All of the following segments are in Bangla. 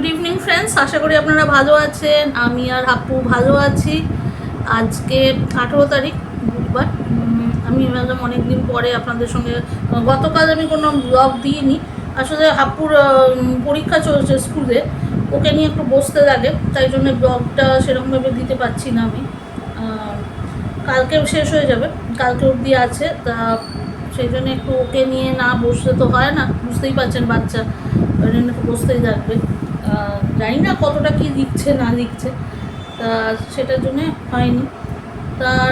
গুড ইভিনিং ফ্রেন্ডস, আশা করি আপনারা ভালো আছেন। আমি আর হাপ্পু ভালো আছি। আজকে 18 তারিখ বুধবার। আমি ভাবলাম অনেকদিন পরে আপনাদের সঙ্গে, গতকাল আমি কোনো ব্লগ দিইনি। আসলে হাপ্পুর পরীক্ষা চলছে স্কুলে, ওকে নিয়ে একটু বসতে লাগে, তাই জন্য ব্লগটা সেরকমভাবে দিতে পারছি না আমি। কালকেও শেষ হয়ে যাবে, কালকে অবধি আছে, তা সেই জন্য একটু ওকে নিয়ে না বসলে তো হয় না, বুঝতেই পারছেন বাচ্চা, ওই জন্য একটু বসতেই থাকবে। জানি না কতটা কি লিখছে না লিখছে, তা সেটার জন্যে হয়নি। তার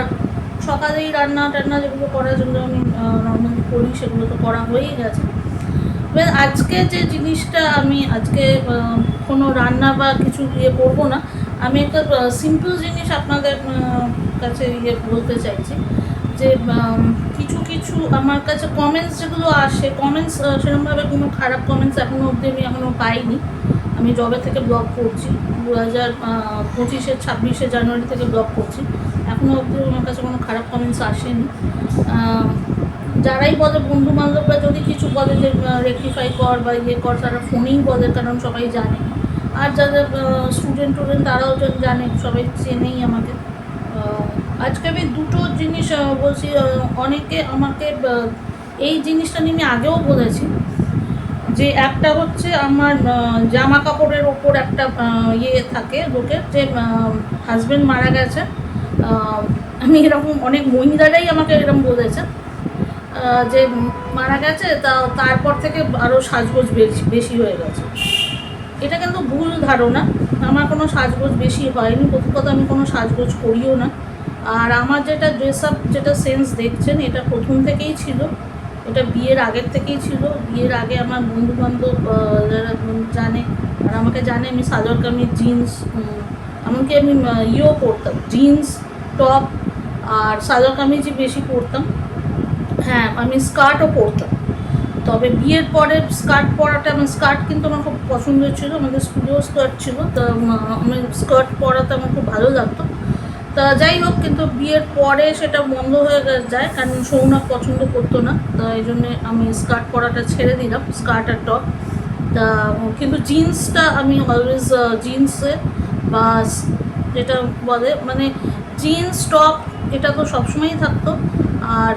সকালেই রান্না টান্না যেগুলো করার জন্য আমি নর্মালি করি সেগুলো তো করা হয়েই গেছে। এবার আজকে যে জিনিসটা আমি আজকে কোনো রান্না বা কিছু করবো না, আমি একটা সিম্পল জিনিস আপনাদের কাছে বলতে চাইছি যে কিছু কিছু আমার কাছে কমেন্টস যেগুলো আসে, কমেন্টস সেরকমভাবে কোনো খারাপ কমেন্টস এখনও অবধি আমি এখনও পাইনি। আমি জবে থেকে ব্লগ করছি, 2025-এর 26শে জানুয়ারি থেকে ব্লগ করছি, এখনও অবধি আমার কাছে কোনো খারাপ কমেন্টস আসেনি। যারাই বলে বন্ধু বান্ধবরা যদি কিছু বলে যে রেকটিফাই কর বা কর, তারা ফোনেই বলে, কারণ সবাই জানে। আর যাদের স্টুডেন্ট তারাও জানে, সবাই চেনেই আমাকে। আজকে আমি দুটো জিনিস বলছি। অনেকে আমাকে এই জিনিসটা নিয়ে আমি আগেও বলেছি যে একটা হচ্ছে আমার জামা কাপড়ের ওপর একটা থাকে লোকের, যে হাজব্যান্ড মারা গেছে। আমি এরকম অনেক মহিলারাই আমাকে এরকম বলেছে যে মারা গেছে, তারপর থেকে আরও সাজগোজ বেশি হয়ে গেছে। এটা কিন্তু ভুল ধারণা। আমার কোনো সাজগোজ বেশি হয়নি, প্রথম কথা আমি কোনো সাজগোজ করিও না। আর আমার যেটা ড্রেস আপ, যেটা সেন্স দেখছেন, এটা প্রথম থেকেই ছিল, এটা বিয়ের আগের থেকেই ছিল। বিয়ের আগে আমার বন্ধুবান্ধব যারা জানে আর আমাকে জানে, আমি সালোয়ার কামিজ, জিন্স, এমনকি আমি পরতাম, জিন্স টপ আর সালোয়ার কামিজই বেশি পরতাম। হ্যাঁ, আমি স্কার্টও পরতাম, তবে বিয়ের পরে স্কার্ট পরাটা, আমার স্কার্ট কিন্তু আমার খুব পছন্দ ছিল, আমাদের স্কুলেও স্কার্ট ছিল, তা আমি স্কার্ট পরাতে আমার খুব ভালো লাগতো। তা যাই হোক, কিন্তু বিয়ের পরে সেটা বন্ধ হয়ে যায়, কারণ সৌনক পছন্দ করতো না, তা এই জন্যে আমি স্কার্ট পরাটা ছেড়ে দিলাম, স্কার্ট আর টপ। তা কিন্তু জিন্সটা আমি অলওয়েজ জিন্সে বা যেটা বলে মানে জিন্স টপ, এটা তো সবসময়ই থাকতো। আর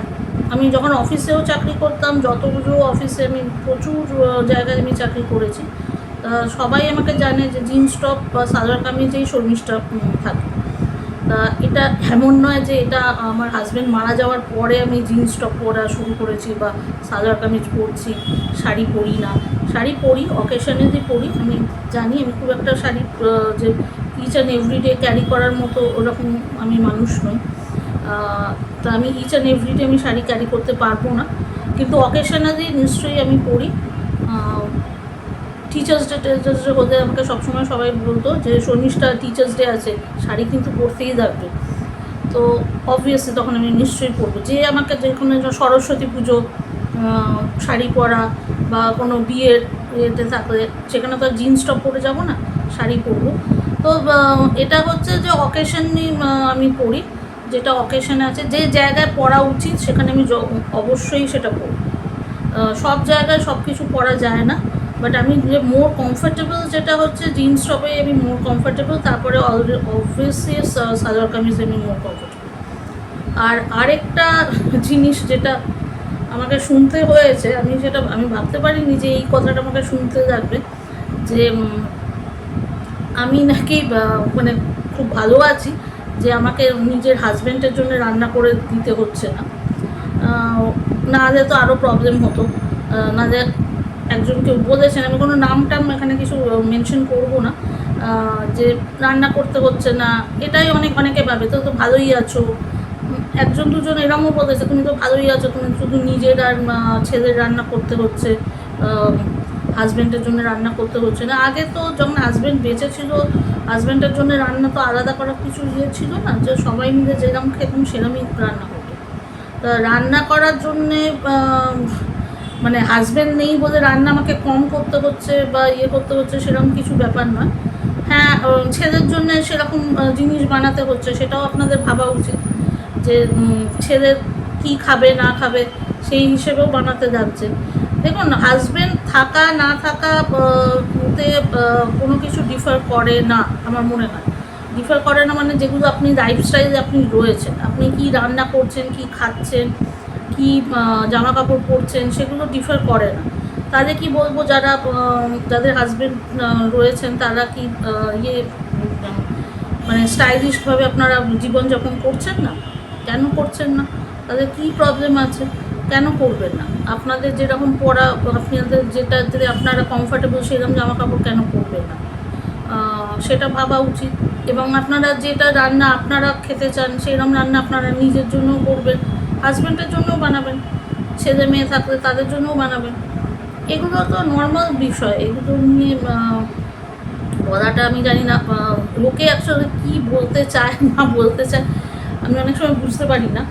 আমি যখন অফিসেও চাকরি করতাম, যতগুলো অফিসে আমি প্রচুর জায়গায় আমি চাকরি করেছি, সবাই আমাকে জানে যে জিন্স টপ বা সালোয়ার কামিজেই শর্মিষ্ঠা থাকে। তা এটা এমন নয় যে এটা আমার হাজব্যান্ড মারা যাওয়ার পরে আমি জিন্স টপ পরা শুরু করেছি বা সালোয়ার কামিজ পরছি, শাড়ি পরি না। শাড়ি পরি, অকেশনেরই পরি। আমি জানি আমি খুব একটা শাড়ি যে ইচ অ্যান্ড এভরিডে ক্যারি করার মতো ওরকম আমি মানুষ নই। তা আমি ইচ অ্যান্ড এভরিডে আমি শাড়ি ক্যারি করতে পারবো না, কিন্তু অকেশনালি নিশ্চয়ই আমি পরি। টিচার্স ডে হতে আমাকে সবসময় সবাই বলতো যে শর্মিষ্ঠা টিচার্স ডে আছে, শাড়ি কিন্তু পরতেই থাকবে। তো অবভিয়াসলি তখন আমি নিশ্চয়ই পরবো। যে আমাকে যে কোনো সরস্বতী পুজো শাড়ি পরা বা কোনো বিয়ের ইয়েতে থাকলে সেখানে তো জিন্স টপ পরে যাবো না, শাড়ি পরবো। তো এটা হচ্ছে যে অকেশনই আমি পরি, যেটা অকেশনে আছে, যে জায়গায় পরা উচিত সেখানে আমি অবশ্যই সেটা পরি। সব জায়গায় সব কিছু পরা যায় না, বাট আমি যে মোর কমফর্টেবল যেটা হচ্ছে জিন্স টপে আমি মোর কমফর্টেবল, তারপরে অবভিয়াসলি সালোয়ার কামিজে আমি মোর কমফর্টেবল। আর আরেকটা জিনিস যেটা আমাকে শুনতে হয়েছে, আমি ভাবতে পারিনি যে এই কথাটা আমাকে শুনতে লাগবে, যে আমি নাকি মানে খুব ভালো আছি যে আমাকে নিজের হাজব্যান্ডের জন্য রান্না করে দিতে হচ্ছে না, নাহলে তো আরও প্রবলেম হতো। নাহলে একজনকে বলেছেন, আমি কোনো নাম টাম এখানে কিছু মেনশন করবো না, যে রান্না করতে হচ্ছে না, এটাই অনেকে ভাবে তো ভালোই আছো। একজন দুজন এরকমও বলেছে, তুমি তো ভালোই আছো, তুমি শুধু নিজের আর ছেলের রান্না করতে হচ্ছে, হাজব্যান্ডের জন্য রান্না করতে হচ্ছে না। আগে তো যখন হাজব্যান্ড বেঁচে ছিল, হাজব্যান্ডের জন্য রান্না তো আলাদা করার কিছু ছিল না, যে সবাই মিলে যেরকম খেতাম সেরকমই রান্না করতো। তা রান্না করার জন্যে মানে হাজব্যান্ড নেই বলে রান্না আমাকে কম করতে হচ্ছে বা করতে হচ্ছে, সেরকম কিছু ব্যাপার নয়। হ্যাঁ, ছেলের জন্য সেরকম জিনিস বানাতে হচ্ছে, সেটাও আপনাদের ভাবা উচিত যে ছেলে কী খাবে না খাবে সেই হিসেবেও বানাতে যাচ্ছে। দেখুন, হাজবেন্ড থাকা না থাকা ওতে কোনো কিছু ডিফার করে না আমার মনে হয়। ডিফার করে না মানে যেগুলো আপনি লাইফস্টাইলে আপনি রয়েছেন, আপনি কি রান্না করছেন, কি খাচ্ছেন, কি জামা কাপড় পরছেন, সেগুলো ডিফার করে না। তাহলে কি বলবো, যাদের হাজবেন্ড রয়েছেন তারা কি মানে স্টাইলিশভাবে আপনারা জীবনযাপন করছেন না? কেন করছেন না? তাদের কী প্রবলেম আছে? কেন করবেন না? আপনাদের যেরকম পরা, আপনাদের যেটাতে আপনারা কমফর্টেবল সেরকম জামা কাপড় কেন পরবেন না? সেটা ভাবা উচিত। এবং আপনারা যেটা রান্না আপনারা খেতে চান সেরকম রান্না আপনারা নিজের জন্যও করবেন, হাজব্যান্ডের জন্যও বানাবেন, ছেলে মেয়ে থাকলে তাদের জন্যও বানাবেন। এগুলো তো নর্মাল বিষয়, এগুলো নিয়ে বলাটা আমি জানি না লোকে অ্যাকচুয়ালি কী বলতে চায় না বলতে চায়, আমি অনেক সময় বুঝতে পারি না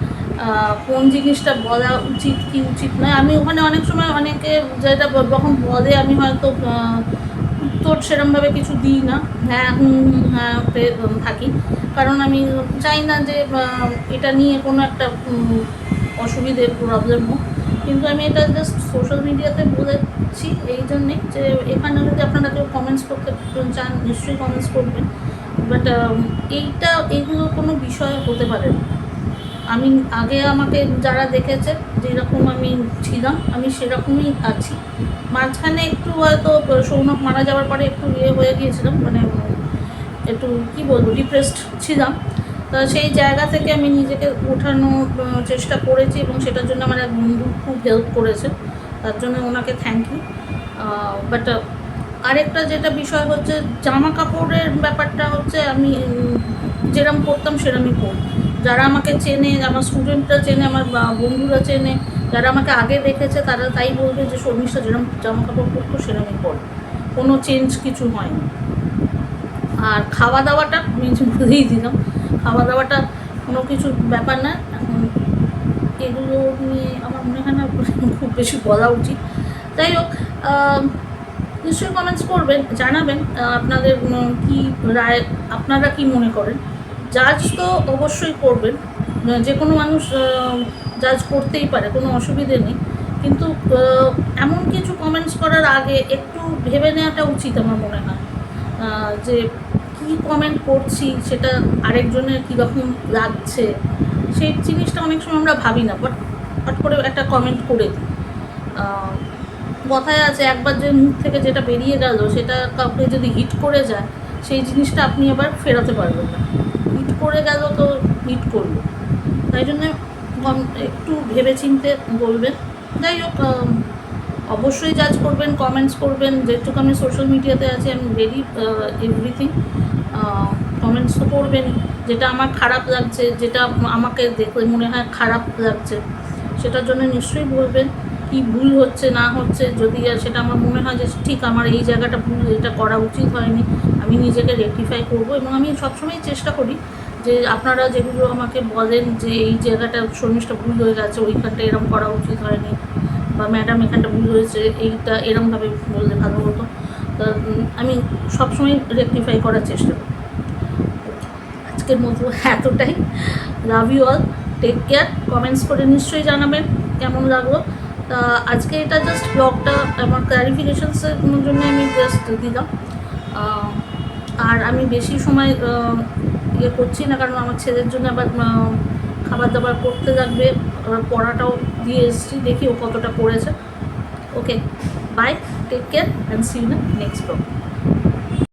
কোন জিনিসটা বলা উচিত কি উচিত নয়। আমি ওখানে অনেক সময় অনেকে যেটা যখন বলে আমি হয়তো উত্তর সেরমভাবে কিছু দিই না, হ্যাঁ হ্যাঁ থাকি, কারণ আমি চাই না যে এটা নিয়ে কোনো একটা অসুবিধে প্রবলেম হোক। কিন্তু আমি এটা জাস্ট সোশ্যাল মিডিয়াতে বলেছি এই জন্যে যে এখানে যদি আপনারা কেউ কমেন্টস করতে চান নিশ্চয়ই কমেন্টস করবেন, বাট এইগুলো কোনো বিষয় হতে পারে না। আমি আগে আমাকে যারা দেখেছে যেরকম আমি ছিলাম আমি সেরকমই আছি। মাঝখানে একটু হয়তো সৌনক মারা যাওয়ার পরে একটু হয়ে গিয়েছিলাম, মানে একটু কী বলবো ডিপ্রেসড ছিলাম। তো সেই জায়গা থেকে আমি নিজেকে ওঠানোর চেষ্টা করেছি এবং সেটার জন্য আমার এক বন্ধু খুব হেল্প করেছে, তার জন্য ওনাকে থ্যাংক ইউ। বাট আরেকটা যেটা বিষয় হচ্ছে জামা কাপড়ের ব্যাপারটা হচ্ছে আমি যেরম পরতাম সেরমই পরি। যারা আমাকে চেনে, আমার স্টুডেন্টরা চেনে, আমার বন্ধুরা চেনে, যারা আমাকে আগে দেখেছে তারা তাই বলবে যে শর্মিষ্ঠা যেরকম জামা কাপড় পরতো সেরমই পরে, কোনো চেঞ্জ কিছু হয়নি। আর খাওয়া দাওয়াটা আমি বলেই দিলাম, খাওয়া দাওয়াটা কোনো কিছু ব্যাপার না। এখন এগুলো নিয়ে আমার মনে হয় না খুব বেশি বলা উচিত। যাই হোক, নিশ্চয়ই কমেন্টস করবেন, জানাবেন আপনাদের কি রায়, আপনারা কি মনে করেন। জাজ তো অবশ্যই করবেন, যে কোনো মানুষ জাজ করতেই পারে, কোনো অসুবিধে নেই, কিন্তু এমন কিছু কমেন্টস করার আগে একটু ভেবে নেওয়াটা উচিত আমার মনে হয়। যে কি কমেন্ট করছি সেটা আরেকজনের কীরকম লাগছে সেই জিনিসটা অনেক সময় আমরা ভাবি না, বাট হট করে একটা কমেন্ট করে দিই। কথায় আছে একবার যে মুখ থেকে যেটা বেরিয়ে গেল সেটা কাউকে যদি হিট করে যায় সেই জিনিসটা আপনি আবার ফেরাতে পারবেন না। হিট করে গেল তো হিট করলো, তাই জন্য একটু ভেবেচিন্তে বলবেন। যাই হোক, অবশ্যই জাজ করবেন, কমেন্টস করবেন, যেটুকু আমি সোশ্যাল মিডিয়াতে আছি আমি রেডি এভরিথিং। কমেন্টস তো করবেন, যেটা আমার খারাপ লাগছে, যেটা আমাকে দেখলে মনে হয় খারাপ লাগছে সেটার জন্য নিশ্চয়ই বলবেন। কি ভুল হচ্ছে না হচ্ছে, যদি সেটা আমার মনে হয় যে ঠিক আমার এই জায়গাটা ভুল, এটা করা উচিত হয়নি, আমি নিজেকে রেকটিফাই করব। এবং আমি সবসময় চেষ্টা করি যে আপনারা যেগুলো আমাকে বলেন যে এই জায়গাটা শর্মিষ্ঠা ভুল হয়ে গেছে, ওইখানটা এরম করা উচিত হয়নি, বা ম্যাডাম এখানটা ভুল হয়েছে, এইটা এরমভাবে বললে ভালো হতো, তা আমি সবসময় রেকটিফাই করার চেষ্টা করি। আজকের মতো এতটাই। Love you all, take care. Comments করে নিশ্চয়ই জানাবেন কেমন লাগলো। তা আজকে এটা জাস্ট ব্লগটা আমার ক্লারিফিকেশনসের জন্য আমি জাস্ট দিলাম। আর আমি বেশি সময় করছি না, কারণ আমার ছেলের জন্য আবার খাবার দাবার করতে লাগবে, আবার পড়াটাও দিয়ে এসেছি, দেখি ও কতটা পড়েছে। Okay, bye, take care and see you in next blog.